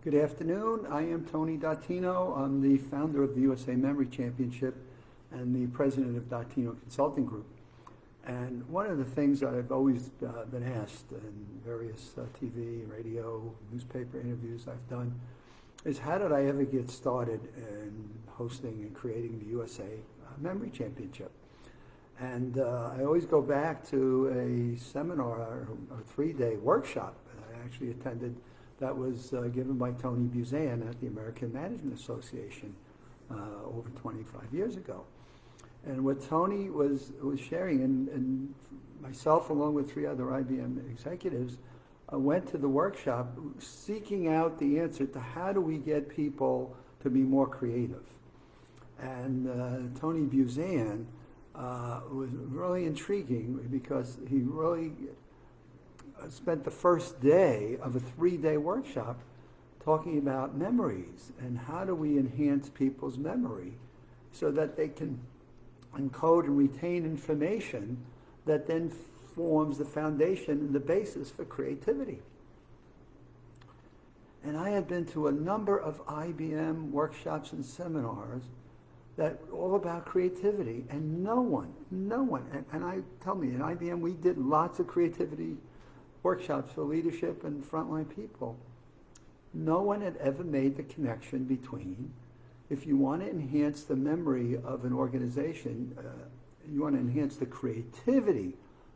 Good afternoon. I am Tony Dottino. I'm the founder of the USA Memory Championship and the president of Dottino Consulting Group. And one of the things that I've always been asked in various TV, radio, newspaper interviews I've done is how did I ever get started in hosting and creating the USA Memory Championship? And I always go back to a seminar or a 3-day workshop that I actually attended that was given by Tony Buzan at the American Management Association over 25 years ago. And what Tony was sharing, and myself along with 3 other IBM executives went to the workshop seeking out the answer to how do we get people to be more creative. And Tony Buzan was really intriguing because he really spent the first day of a 3-day workshop talking about memories and how do we enhance people's memory so that they can encode and retain information that then forms the foundation and the basis for creativity. And I had been to a number of IBM workshops and seminars that all about creativity, and no one, and I tell me, in IBM we did lots of creativity workshops for leadership and frontline people. No one had ever made the connection between, if you want to enhance the memory of an organization, you want to enhance the creativity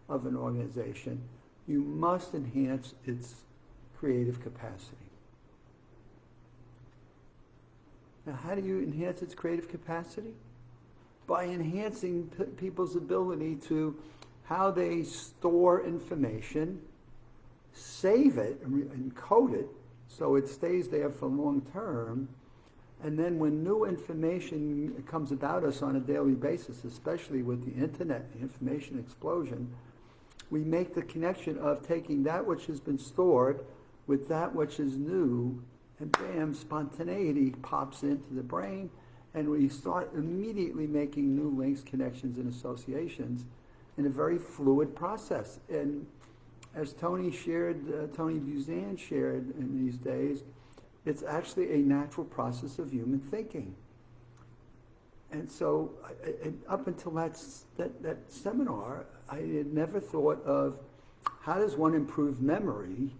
of an organization, you must enhance its creative capacity. Now, how do you enhance its creative capacity? By enhancing people's ability to how they store information, save it, and encode it so it stays there for long term, and then when new information comes about us on a daily basis, especially with the internet, the information explosion, we make the connection of taking that which has been stored with that which is new, and bam, spontaneity pops into the brain, and we start immediately making new links, connections, and associations in a very fluid process. And as Tony Buzan shared in these days, it's actually a natural process of human thinking. And so up until that seminar, I had never thought of how does one improve memory,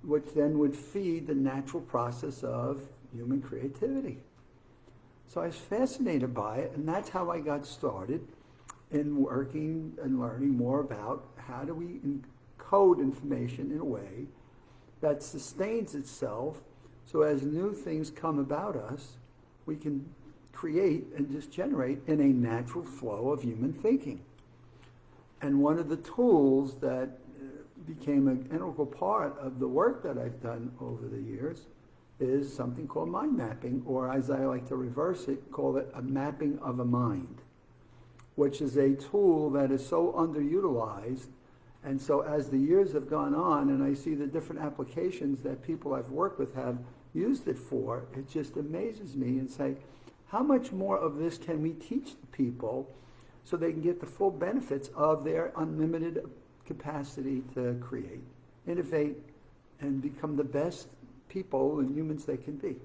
which then would feed the natural process of human creativity. So I was fascinated by it, and that's how I got started in working and learning more about how do we encode information in a way that sustains itself, so as new things come about us, we can create and just generate in a natural flow of human thinking. And one of the tools that became an integral part of the work that I've done over the years is something called mind mapping, or as I like to reverse it, call it a mapping of a mind, which is a tool that is so underutilized. And so as the years have gone on and I see the different applications that people I've worked with have used it for, it just amazes me and say, how much more of this can we teach the people so they can get the full benefits of their unlimited capacity to create, innovate, and become the best people and humans they can be.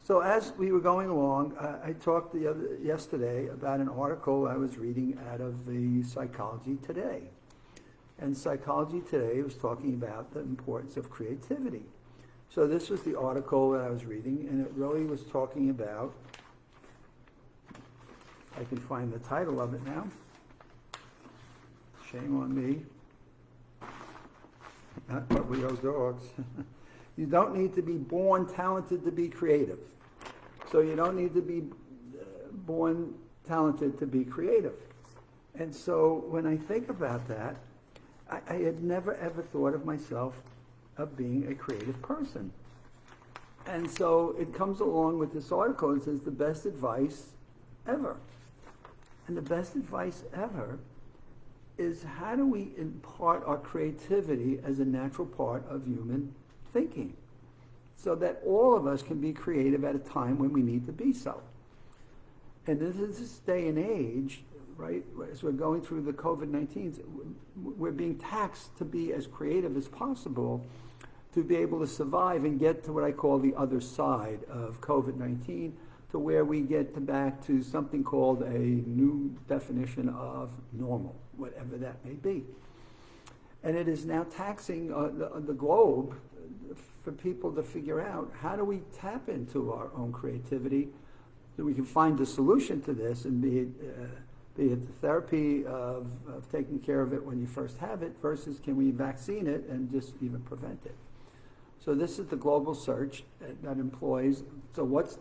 So as we were going along, I talked yesterday about an article I was reading out of the Psychology Today. And Psychology Today was talking about the importance of creativity. So this was the article that I was reading, and it really was talking about, I can find the title of it now. Shame on me. Not what we owe dogs. You don't need to be born talented to be creative. So you don't need to be born talented to be creative. And so when I think about that, I had never ever thought of myself of being a creative person. And so it comes along with this article and says the best advice ever. And the best advice ever is how do we impart our creativity as a natural part of human thinking so that all of us can be creative at a time when we need to be so. And this is this day and age, right, as we're going through the COVID-19, we're being taxed to be as creative as possible to be able to survive and get to what I call the other side of COVID-19, to where we get back to something called a new definition of normal, whatever that may be. And it is now taxing the globe for people to figure out, how do we tap into our own creativity so we can find a solution to this, and be it the therapy of taking care of it when you first have it, versus can we vaccine it and just even prevent it. So this is the global search that employs, so what's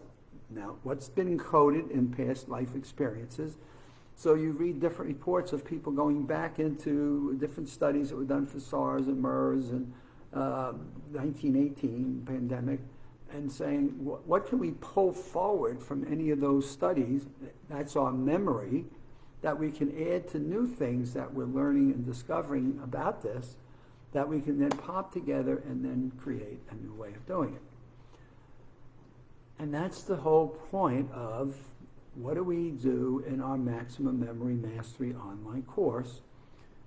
been encoded in past life experiences. So you read different reports of people going back into different studies that were done for SARS and MERS and 1918 pandemic, and saying, what can we pull forward from any of those studies, that's our memory, that we can add to new things that we're learning and discovering about this, that we can then pop together and then create a new way of doing it. And that's the whole point of what do we do in our Maximum Memory Mastery online course.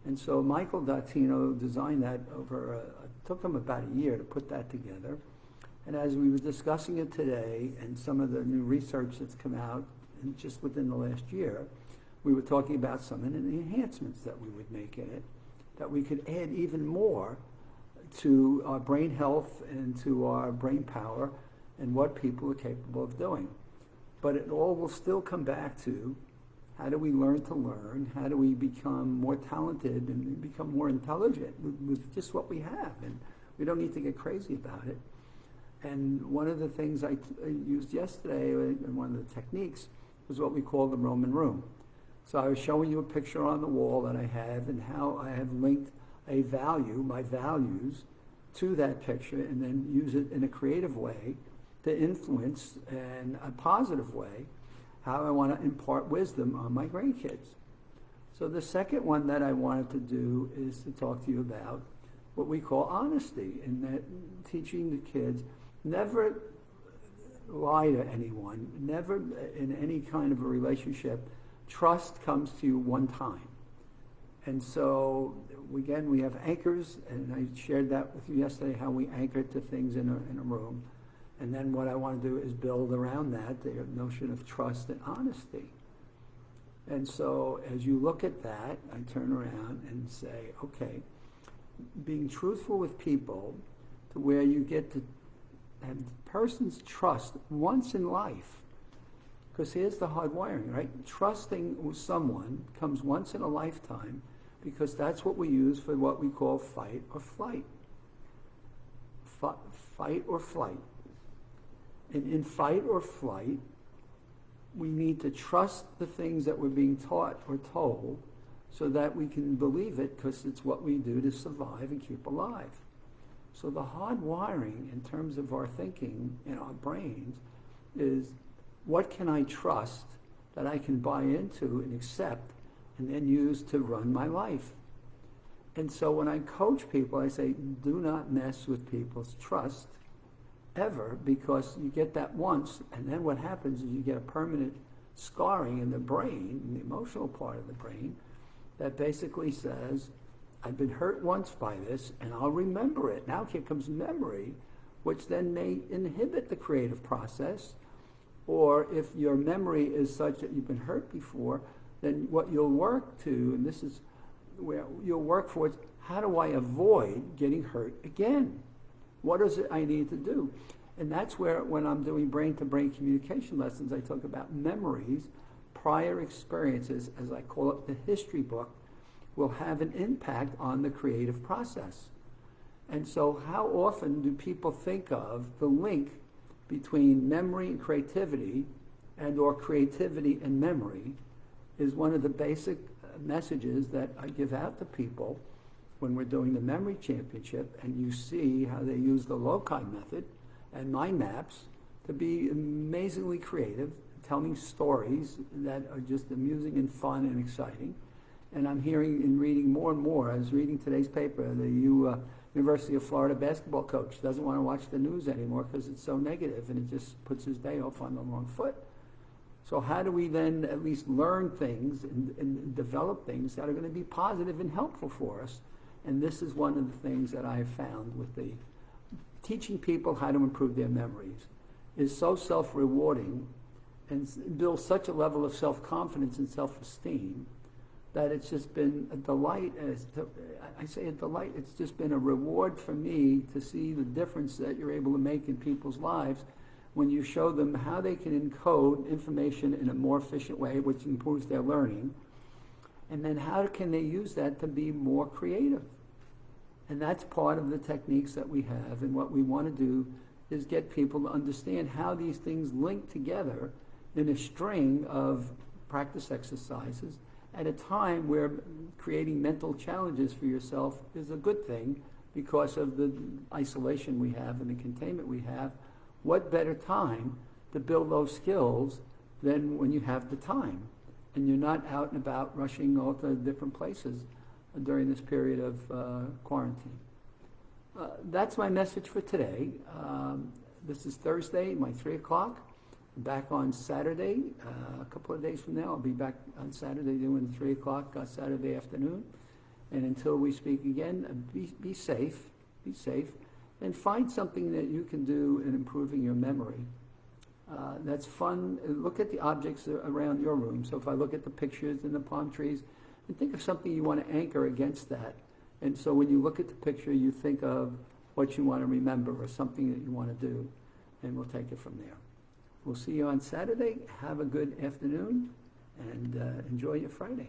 And so Michael Dattino designed that over, it took him about a year to put that together. And as we were discussing it today, and some of the new research that's come out just within the last year, we were talking about some of the enhancements that we would make in it, that we could add even more to our brain health and to our brain power and what people are capable of doing. But it all will still come back to, how do we learn to learn? How do we become more talented and become more intelligent with just what we have? And we don't need to get crazy about it. And one of the things I used yesterday, and one of the techniques, was what we call the Roman room. So I was showing you a picture on the wall that I have, and how I have linked a value, my values, to that picture, and then use it in a creative way to influence, in a positive way, how I want to impart wisdom on my grandkids. So the second one that I wanted to do is to talk to you about what we call honesty, and that teaching the kids, never lie to anyone, never in any kind of a relationship. Trust comes to you one time. And so, again, we have anchors, and I shared that with you yesterday, how we anchor to things in a room. And then what I want to do is build around that the notion of trust and honesty. And so as you look at that, I turn around and say, okay, being truthful with people to where you get to have the person's trust once in life. Because here's the hard wiring, right? Trusting with someone comes once in a lifetime, because that's what we use for what we call fight or flight. Fight or flight. And in fight or flight, we need to trust the things that we're being taught or told so that we can believe it, because it's what we do to survive and keep alive. So the hard wiring in terms of our thinking in our brains is, what can I trust that I can buy into and accept and then use to run my life? And so when I coach people, I say, do not mess with people's trust ever, because you get that once, and then what happens is you get a permanent scarring in the brain, in the emotional part of the brain, that basically says, I've been hurt once by this, and I'll remember it. Now here comes memory, which then may inhibit the creative process. Or if your memory is such that you've been hurt before, then what you'll work to, and this is where you'll work for, is how do I avoid getting hurt again? What is it I need to do? And that's where, when I'm doing brain-to-brain communication lessons, I talk about memories, prior experiences, as I call it, the history book, will have an impact on the creative process. And so how often do people think of the link between memory and creativity, and or creativity and memory, is one of the basic messages that I give out to people when we're doing the memory championship, and you see how they use the loci method and mind maps to be amazingly creative, telling stories that are just amusing and fun and exciting. And I'm hearing and reading more and more. I was reading today's paper, the University of Florida basketball coach doesn't want to watch the news anymore because it's so negative, and it just puts his day off on the wrong foot. So how do we then at least learn things and develop things that are going to be positive and helpful for us? And this is one of the things that I have found with the teaching people how to improve their memories is so self-rewarding and builds such a level of self-confidence and self-esteem that it's just been a delight. I say a delight, it's just been a reward for me to see the difference that you're able to make in people's lives when you show them how they can encode information in a more efficient way, which improves their learning, and then how can they use that to be more creative. And that's part of the techniques that we have, and what we want to do is get people to understand how these things link together in a string of practice exercises at a time where creating mental challenges for yourself is a good thing because of the isolation we have and the containment we have. What better time to build those skills than when you have the time and you're not out and about rushing all to different places during this period of quarantine. That's my message for today. This is Thursday, my 3 o'clock. I'm back on Saturday. A couple of days from now, I'll be back on Saturday doing 3 o'clock Saturday afternoon. And until we speak again, be safe, and find something that you can do in improving your memory. That's fun. Look at the objects around your room. So if I look at the pictures and the palm trees, and think of something you want to anchor against that. And so when you look at the picture, you think of what you want to remember or something that you want to do, and we'll take it from there. We'll see you on Saturday. Have a good afternoon, and enjoy your Friday.